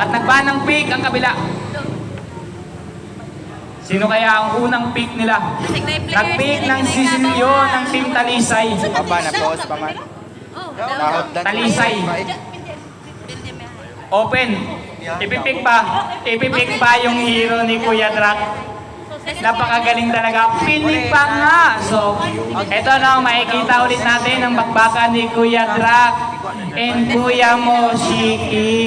At nagba ng pick ang kabila. Sino kaya ang unang pick nila? Nag-pick ng Sisilyo ng Team Talisay. Papa na pause pa man. Talisay. Open. Ipipick pa yung hero ni Kuya Drac. Napakagaling talaga. Pinik pa nga. So, eto no, makikita ulit natin ang bakbakan ni Kuya Drac and Kuya Moshiki.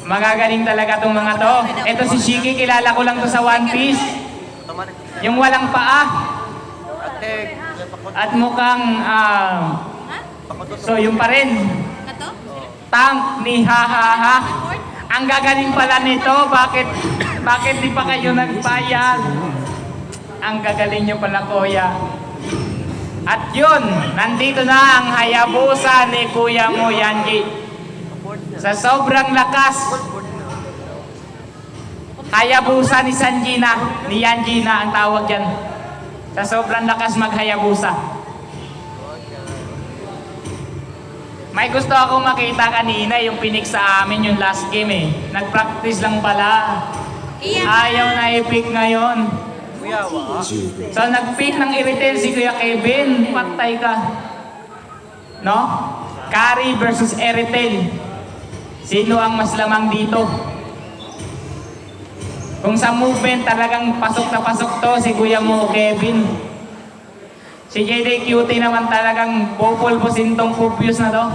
Magagaling talaga tong mga to. Eto si Shiki, kilala ko lang to sa One Piece. Yung walang paa. At mukhang, so yung pa rin. Tank ni Hahaha. Ang gagaling pala nito, bakit di pa kayo nagbayad? Ang gagaling nyo pala, Kuya. At yun, nandito na ang Hayabusa ni Kuya mo, Yanji. Sa sobrang lakas, Hayabusa ni Sanjina, ni Yanjina ang tawag dyan. Sa sobrang lakas mag-Hayabusa. May gusto ako makita kanina yung pinik sa amin yung last game eh. Nag-practice lang pala. Ayaw na i-pick ngayon. So nag-pick ng Iritel si Kuya Kevin. Patay ka. No? Kari versus Iritel. Sino ang mas lamang dito? Kung sa movement talagang pasok na pasok to si Kuya mo Kevin. Si JD Cutie naman talagang pupulpusin tong pupius na to.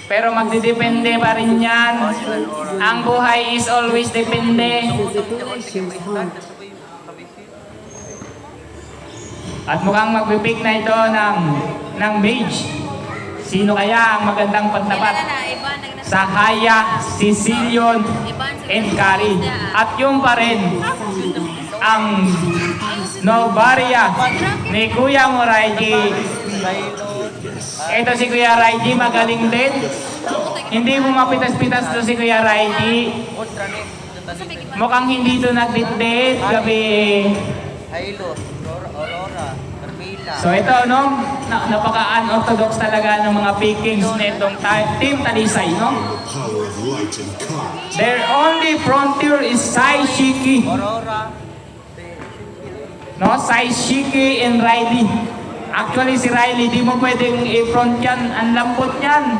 Pero magdidepende pa rin yan. Ang buhay is always depende. At mukhang magpipick na ito ng mage. Sino kaya ang magandang pantapat? Sa Haya, Sicilian, and Kari. At yung pa rin, ang Novaria ni Kuya mo Raiji. Ito si Kuya Raiji, magaling din. Hindi mo mapitas-pitas to si Kuya Raiji. Mukhang hindi to nagdit-dit gabi. So ito no, napaka-unorthodox talaga ng mga pickings nitong Team Talisay, no? Their only frontier is Sai Shiki. No, Sai Shiki and Riley. Actually si Riley, di mo pwedeng i-front yan. Ang lambot yan.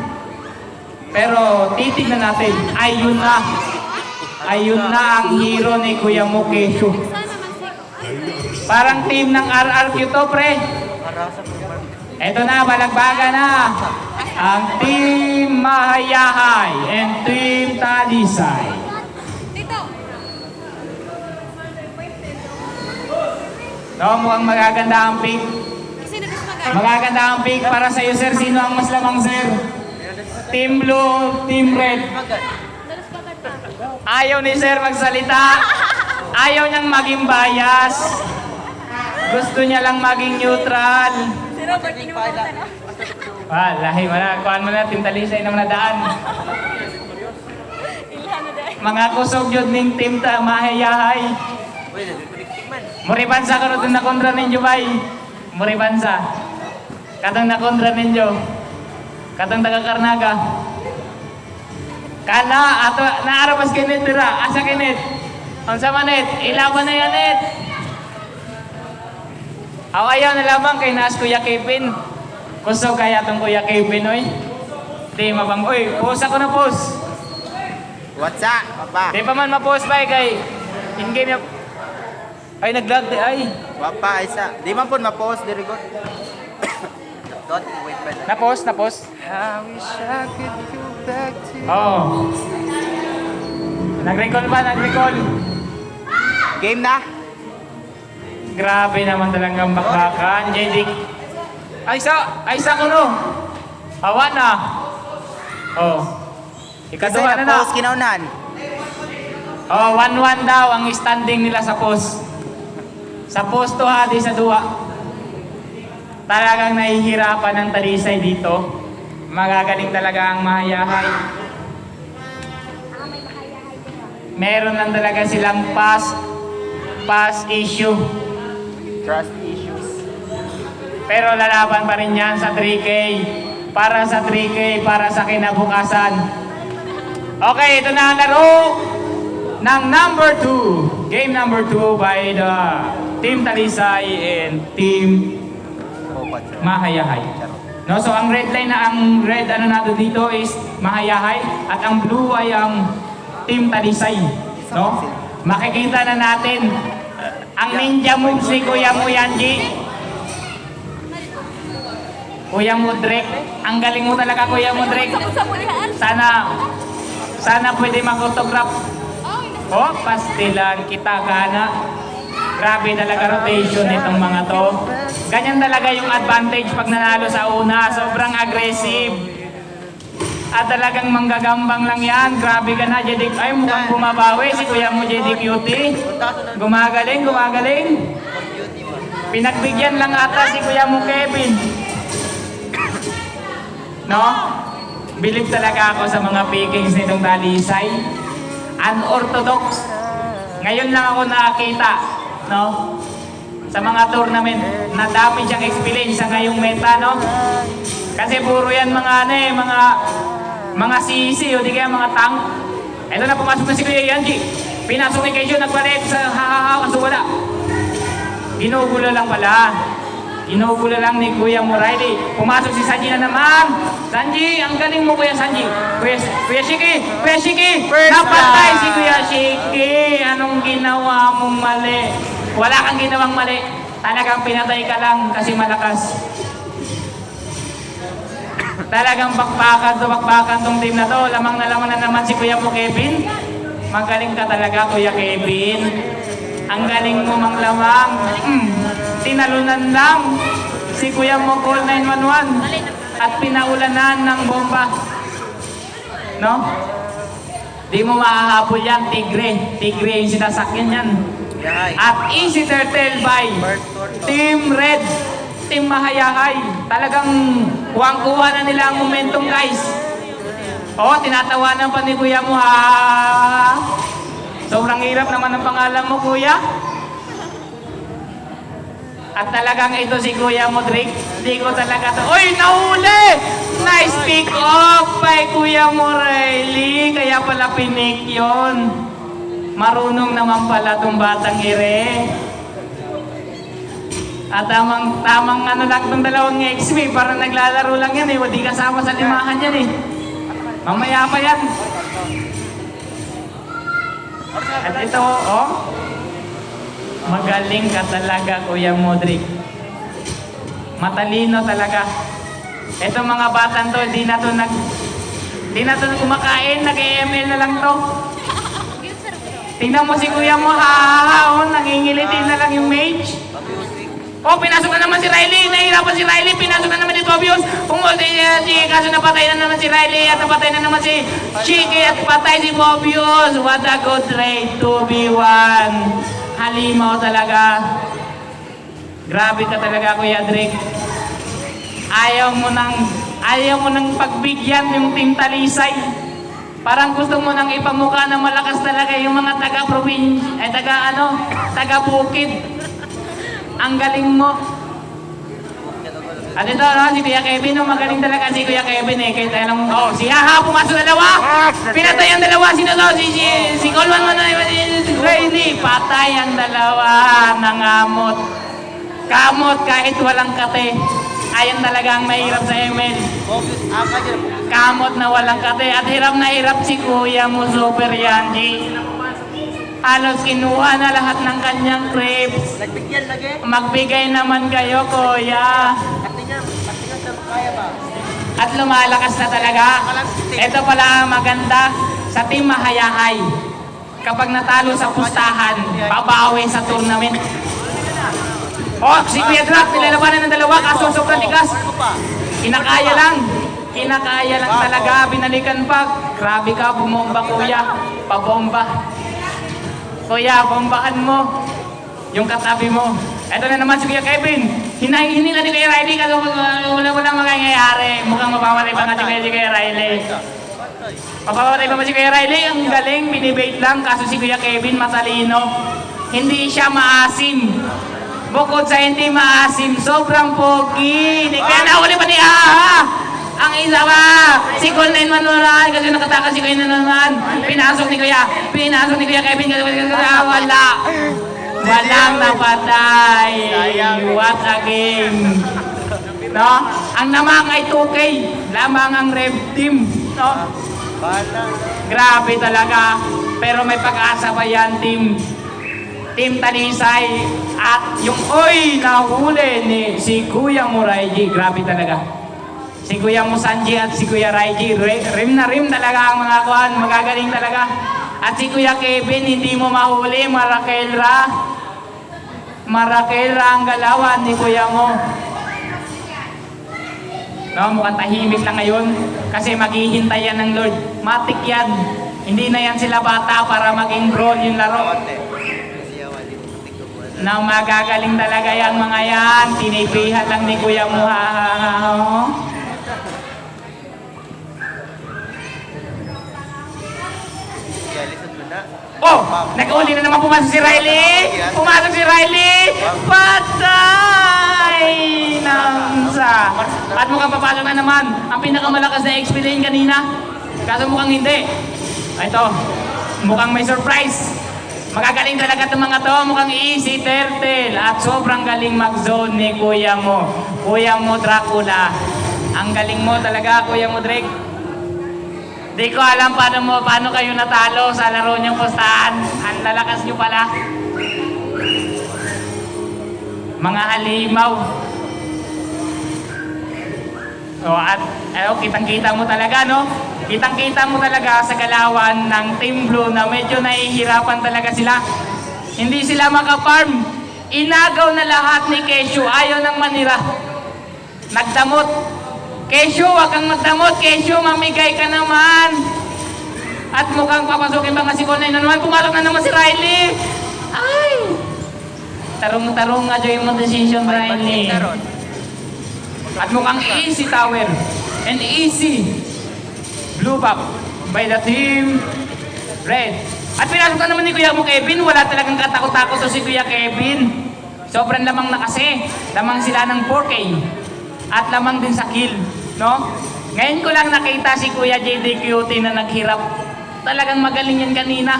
Pero titignan natin. Ayun na. Ayun na ang hero ni Kuya Mukesho. Parang team ng RRQ to, pre. Eto na, balagbaga na. Ang Team Mahayahay and Team Talisay. No, mukhang magaganda ang pick. Magaganda ang pick para sa iyo, sir. Sino ang mas lamang, sir? Team Blue, Team Red. Ayaw ni sir magsalita. Ayaw niyang maging bias. Gusto niya lang maging neutral. Lahi mo na. Kuhaan mo na. Team Talisay na nadaan. Mga kusog yun ng Team Mahayahay. Muribansa ka rin na kontra ninyo, bay. Muribansa. Katang na kontra ninyo. Katang taga-Karnaga. Kala, ato, naarapas kinit dira. Asa kinit? Unsa manit? Ilaban na yan, it. Ayaw na lamang kay naas Kuya Kevin. Kusog kaya itong Kuya Kevin, oy. Di mabang, oy, post ako na post. What's up, papa? Di pa man ma-post ba, kay in-game na. Ay, nag-lag di ay. Papa, isa. Di man po ma-pause, diri ko. Don't wait pa na. Na-post. I wish I could go back to you. Oo. Nag-recall ba? Nag-recall. Game na? Grabe naman talagang bakbakan. JD. Ay, isa ko no. Hawa na. Oh. Ikaduha na na. Pause kinaunan. Oh, 1-1 daw ang standing nila sa post. Sa post to ha, di sa duwa. Talagang nahihirapan ng Talisay dito. Magagaling talaga ang Mahayahay. Meron lang talaga silang pass issue. Trust issues. Pero lalaban pa rin yan sa 3K. Para sa 3K, para sa kinabukasan. Okay, ito na ang laro ng number 2. Game number 2 by the Team Talisay and Team Mahayahay. No, so ang red line na ang red ano natin dito is Mahayahay at ang blue ay ang Team Talisay. No? Makikita na natin ang ninja moves ni Kuya mo Yanji. Kuya Mudrek, ang galing mo talaga Kuya Mudrek. Sana pwede mag-autograph. Oh, pastilan kita gana. Grabe talaga rotation nitong mga to. Ganyan talaga yung advantage pag nanalo sa una. Sobrang aggressive. At talagang manggagambang lang yan. Grabe ka na, JD. Ay, mukhang bumabawi si Kuya mo, JD Cutie. Gumagaling, gumagaling. Pinagbigyan lang ata si Kuya mo, Kevin. No? Believe talaga ako sa mga pickings nitong Talisay. Unorthodox. Ngayon lang ako nakakita, no? Sa mga tournament na dami siyang experience sa ngayong meta, no? Kasi puro yan mga ano eh, mga CC o di kaya mga tank. Ito na pumasok na si Kuya Yanji. Pinasok ni Keisho, nagbalik sa kaso wala. Ginugulo lang pala. Ginugulo lang ni Kuya Muraili. Pumasok si Sanji na naman. Sanji, ang galing mo Kuya Sanji. Kuya Shiki, Kuya Shiki. Napatay si Kuya Shiki. Anong ginawa mong mali? Wala kang ginawang mali. Talagang pinatay ka lang kasi malakas. Talagang bakbakan tong team na to. Lamang na naman si Kuya mo Kevin. Magaling ka talaga Kuya Kevin. Ang galing mo mang lamang. Tinalunan lang si Kuya mo Call 911 at pinaulanan ng bomba. No? Di mo mahahabol yan, tigre. Tigre yung sinasakyan yan. At easy turtle by Team Red, Team Mahayahay. Talagang kuwang-kuha na nila ang momentum, guys. Oh, tinatawanan pa ni Kuya mo, ha? Sobrang hirap naman ang pangalan mo, Kuya. At talagang ito si Kuya Modric. Hindi ko talaga to. Uy, nahuli! Nice pick off by Kuya Morelli. Kaya pala pinik yun. Marunong naman pala tong batang ire. At tamang ano lang tong dalawang XP. Parang naglalaro lang yan eh. Hindi kasama sa limahan yan eh. Mamaya pa yan. At ito, oh. Magaling ka talaga, Kuya Modric. Matalino talaga. Ito mga batang to, di na to kumakain, nag-EML na lang to. Tingnan mo si Kuya mo, oh, nangingilitin na lang yung mage. Oh, pinasok na naman si Riley. Nahihirapan si Riley. Pinasok na naman ni Tobius. Kaso napatay na naman si Riley. At napatay na naman si Shiki. At patay si Tobius. What a good trade. 2v1. Halimaw talaga. Grabe ka talaga, Kuya Drake. Ayaw mo nang pagbigyan yung Team Talisay. Parang gusto mo nang ipamukha na malakas talaga yung mga taga-bukid. Ang galing mo. At ito, no, si Kuya Kevin, no, magaling talaga si Kuya Kevin eh. Kahit alam mo, si Haha, pumasok dalawa. Pinatay ang dalawa. Sino to? Si Colwan mo na, si Riley. Patay ang dalawa. Nangamot. Kamot kahit walang kate. Ayan talaga ang mahirap sa ML. Kamot na walang kate. At hirap na hirap si Kuya mo, Super Yanji. Halos kinuha na lahat ng kanyang crepes. Nagbigyan lagi. Magbigay naman kayo, Kuya. At lumalakas na talaga. Ito pala ang maganda sa Team Mahayahay. Kapag natalo sa pustahan, babawi sa tournament. Oh, si Kuya Drop, nilalabanan ng dalawa, kaso sobrang tigas. Kinakaya lang talaga, binalikan pa. Grabe ka, bumomba Kuya, pabomba. Kuya, bombahan mo yung katabi mo. Ito na naman si Kuya Kevin. Hinila ni Kuya Riley kasi walang mangyayari. Mukhang mapapatay pa nga si Kuya Riley. Mapapatay pa si Kuya Riley. Ang galing, binibait lang. Kaso si Kuya Kevin matalino. Hindi siya maasim. Bukod sa hindi maasim, sobrang pogi. Kaya nahuli pa ni Aha. Ang isa pa, si Col 911 kasi nakatakas si Kuya naman. Pinasok ni Kuya Kevin kasi wala. Walang napatay. What a game. No? Ang namang ay 2K. Lamang ang Rev Team. No? Grabe talaga. Pero may pag-asa pa yan, Team Talisay. At yung nahuli ni si Kuya Muraiji. Grabe talaga. Si Kuya Musanji at si Kuya Raiji. Rim na rim talaga ang mga kuhan. Magagaling talaga. At si Kuya Kevin, hindi mo mahuli. Marakelra ang galawan ni Kuya mo. No, mukhang tahimik lang ngayon kasi maghihintay yan ng Lord. Matik yan. Hindi na yan sila bata para maging brawl yung laro. Na magagaling talaga yan mga yan. Tinipihan lang ni Kuya mo. Oh, nag-uli na naman pumasok si Riley. Patay ng sa. At mukhang papasok na naman ang pinakamalakas na XP lane kanina. Kaso mukhang hindi. Ito, mukhang may surprise. Magagaling talaga itong mga to. Mukhang easy turtle. At sobrang galing mag-zone ni Kuya mo. Kuya mo Dracula. Ang galing mo talaga, Kuya mo Drake. Di ko alam paano kayo natalo sa laro niyong pustahan. Ang lalakas niyo pala. Mga halimaw. At kitang-kita mo talaga, no? Kitang-kita mo talaga sa galawan ng Team Blue na medyo nahihirapan talaga sila. Hindi sila makafarm. Inagaw na lahat ni Kesyo. Ayaw nang manira. Nagdamot. Kesyo, wag kang magdamot. Kesyo, mamigay ka naman. At mukhang papasukin ba nga si Konay na naman. Pumalok na naman si Riley. Ay! Tarong-tarong nga dyan yung decision, Riley. At mukhang easy tower. And easy blue buff by the Team Red. At pinasok na naman ni Kuya mo Kevin. Wala talagang katakot-takot to si Kuya Kevin. Sobrang lamang na kasi. Lamang sila ng 4K. At lamang din sa kill, no? Ngayon ko lang nakita si Kuya JDQT na naghirap. Talagang magaling yan kanina.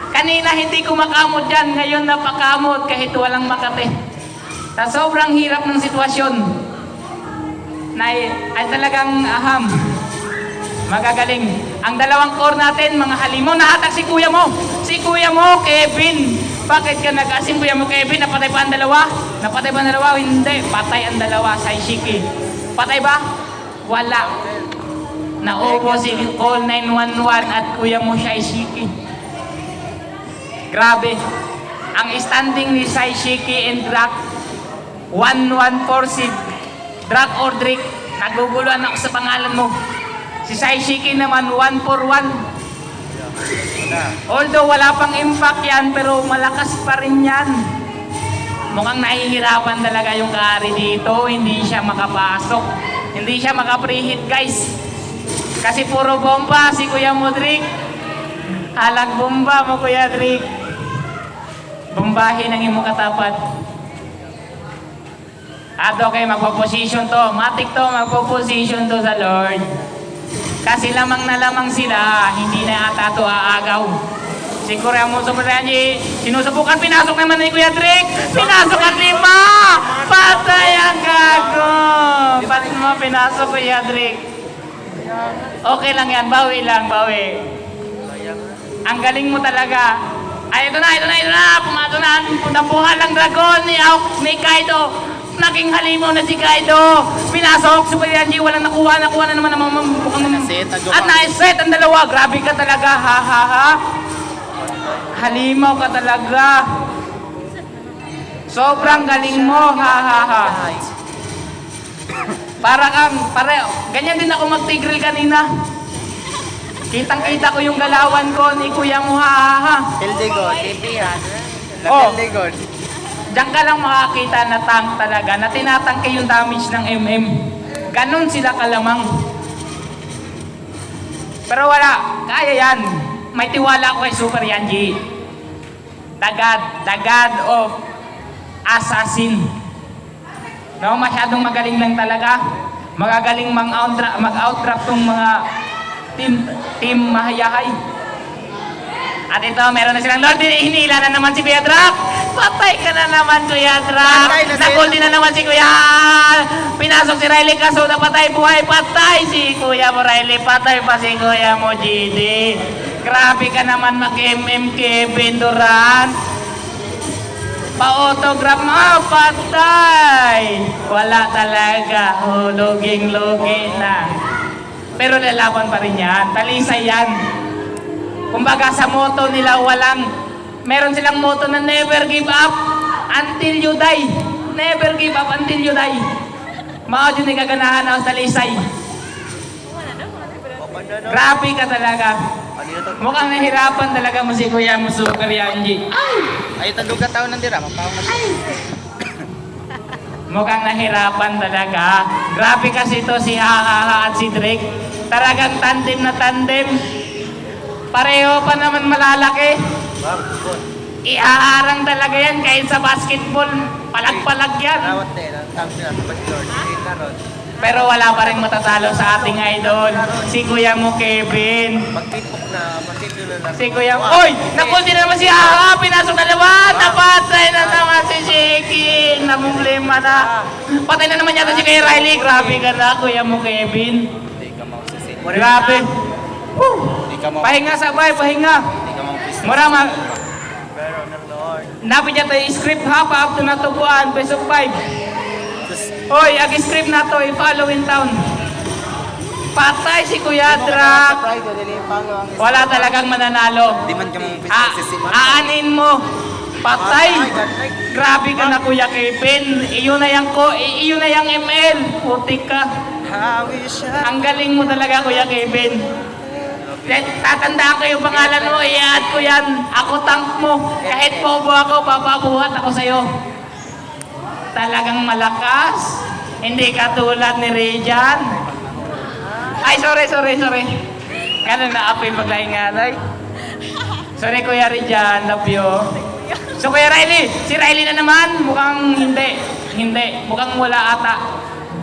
Kanina hindi ko makamot yan. Ngayon napakamot kahit walang makate. Sa sobrang hirap ng sitwasyon na ay talagang aham. Magagaling. Ang dalawang core natin, mga halimaw, nahatak si Kuya mo. Si Kuya mo, Kevin. Bakit ka nag-asim, Kuya mo, Kevin? Napatay pa ang dalawa? Napatay ba ang dalawa? Hindi. Patay ang dalawa, Saishiki. Patay ba? Wala. Naupo si Call 911 at Kuya mo, Saishiki. Grabe. Ang standing ni Saishiki and Drak, 1-1-4 si Drak or Drake. Naguguluhan ako sa pangalan mo. Si Saishiki naman 1-4-1. Although wala pang impact yan, pero malakas pa rin yan. Mukhang nahihirapan talaga yung Kari dito. Hindi siya makapasok. Hindi siya maka-preheat, guys. Kasi puro bomba si Kuya Modric. Halag bomba mo, Kuya Drick. Bombahin ang imong katapat. At okay, magpo-position to. Matik to, magpo-position to sa Lord. Kasi lamang na lamang sila, hindi na ata ito aagaw. Si Kuya mo Sobrani, sinusubukan, pinasok naman ni Kuya Drake. Pinasok at 5! Patay ang gago! Ba't mo pinasok, Kuya Drake? Okay lang yan, bawi lang, bawi. Ang galing mo talaga. Ay, ito na! Pumato na! Nabuhan lang dragon ni Kaido. Naging halimaw na si Kaido. Pinasok, Super Yanji, walang nakuha na naman ang mukhang at na-set ang dalawa. Grabe ka talaga, ha. Halimaw ka talaga. Sobrang galing mo, ha. Ganyan din ako mag-tigril kanina. Kitang-kita ko yung galawan ko ni Kuya mo, ha. Hildegon, TV yan. Oh. Hildegon. Diyan ka lang makakita na tank talaga, na tinatangke yung damage ng MM. Ganon sila kalamang. Pero wala, kaya yan. May tiwala ko kay Super Yanji. The God of Assassin. No, masyadong magaling lang talaga. Magagaling mag-outdraft ng mga team mahayahay. At ito, meron na silang Lord, hinila na naman si Kuya Drac. Patay ka na naman, Kuya Drac. Patay na Naguldi na naman si Kuya. Pinasok si Riley kaso napatay buhay. Patay si Kuya mo, Riley. Patay pa si Kuya mo, GD. Grabe ka naman mag-MM Kevin Durant. Pa-autograph mo, patay. Wala talaga. Luging-lugi na. Pero lalaban pa rin yan. Talisay yan. Kumbaga sa motto nila meron silang motto na never give up until you die. Never give up until you die. Mao yun yung kaganahan ng talisay. Grabe ka talaga. Mukhang nahirapan talaga mo si Kuya Musukar Yanji. Ay, tandog ka taon nandira. Mapawang na siya. Mukhang nahirapan talaga. Grabe kasi ito si Hahaha at si Drake. Talagang tandem na tandem. Pareho pa naman malalaki. Ihaharang talaga yan kahit sa basketball. Palag-palag yan. Rawat din. Ang tawag nila sa Lord. Pero wala pa rin matatalo sa ating idol. Si Kuya mo, Kevin. Pag-pitbook na, matitulo na. Si Kuya mo. Oy! Nakulti na naman si Haha. Pinasok na naman. Napatay na naman si Shiki. Namumblema na. Patay na naman yata si Kuya Riley. Grabe ka na, Kuya mo, Kevin. Hindi ka mausisin. Grabe. Hindi ka mausisin. Pahinga sabay, pahinga. Hindi ka mausisin. Marama. Pero ng Lord. Napit tayo script ha, pa up to na tubuan, peso 5. Hoy, ag-script na to, i-follow in town. Patay si Kuya Drac. Wala talagang mananalo. Di man ka mausisin. Aanin mo. Patay. Grabe ka na, Kuya Kevin. Iyon na yung ML. Putik ka. Ang galing mo talaga, Kuya Kevin. Tatandaan ko yung pangalan mo, i-add ko yan. Ako tank mo. Kahit bobo ako, papabuhat ako sa'yo. Talagang malakas. Hindi katulad ni Rejan. Ay, sorry. Ganun na ako yung paglahinganay. Sorry, Kuya Rejan. Love you. So, Kuya Riley. Si Riley na naman. Mukhang hindi. Mukhang wala ata.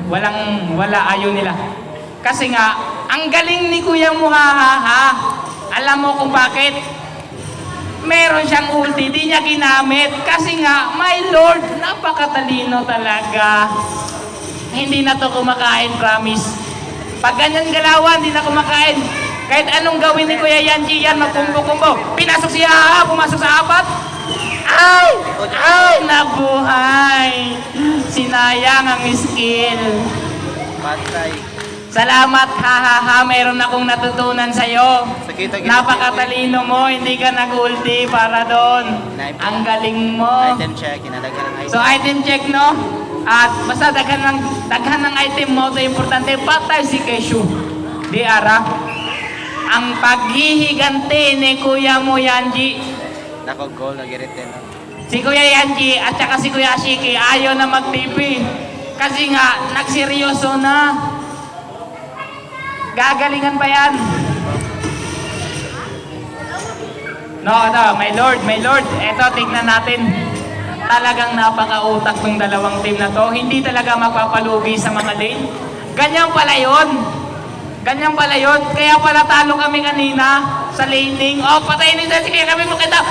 Wala ayaw nila. Kasi nga, ang galing ni Kuya Muhahaha. Alam mo kung bakit? Meron siyang ulti, di niya ginamit. Kasi nga, my Lord, napakatalino talaga. Hindi na to kumakain, promise. Pag ganyan galawan, di na kumakain. Kahit anong gawin ni Kuya Yanji yan, magkumbo-kumbo. Pinasok si Haha, pumasok sa apat. Ay, nabuhay. Sinayang ang skill. Patay. Salamat, Hahaha. Meron akong natutunan sa'yo. Sakita. Napakatalino mo, hindi ka nag-ulti para doon. Ang galing mo. Item check. Inalagyan ng item. So, item check, no? At basta daghan ng item mo, ito importante. Patay si Keshu. Di ara. Ang paghihiganti ni Kuya mo, Yanji. Nako-goal. Nag-retain. Si Kuya Yanji at saka si Kuya Shiki ayaw na mag-TV. Kasi nga, nagseryoso na. Gagalingan pa yan. No, my Lord. Eto, tignan natin. Talagang napaka-utak ng dalawang team na to. Hindi talaga magpapalugi sa mga lane. Ganyan pala yun. Kaya pala talo kami kanina sa laning. Oh, patayin nito. Sige, kami makita.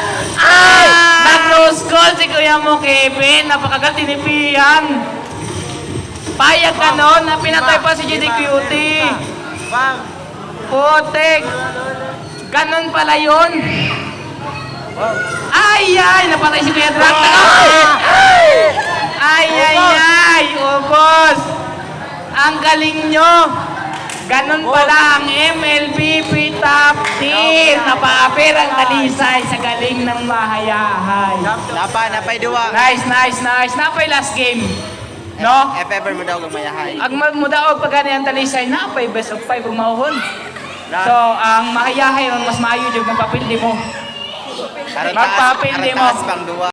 Nag-close call si Kuya mo, Kevin. Napakagal tinipihan. Payag ka nun na pinatay pa si GD Cutie. Putik. Ganon pala yun. Ay! Napatay si Kuya Drac. Ay! Ubos. Ang galing nyo. Ganon pala ang MLBP top tier. Napaapir ang talisay sa galing ng mahayahay. Napay duwa. Nice. Napay last game. No? If ever mo daw mayahay. Ang mudaog pag gani ang talisay, napay best of 5 ang mahuhon. So, ang mahayahay ron mas maayo jud magpapildi mo. Magpapildi mo. Pang duwa.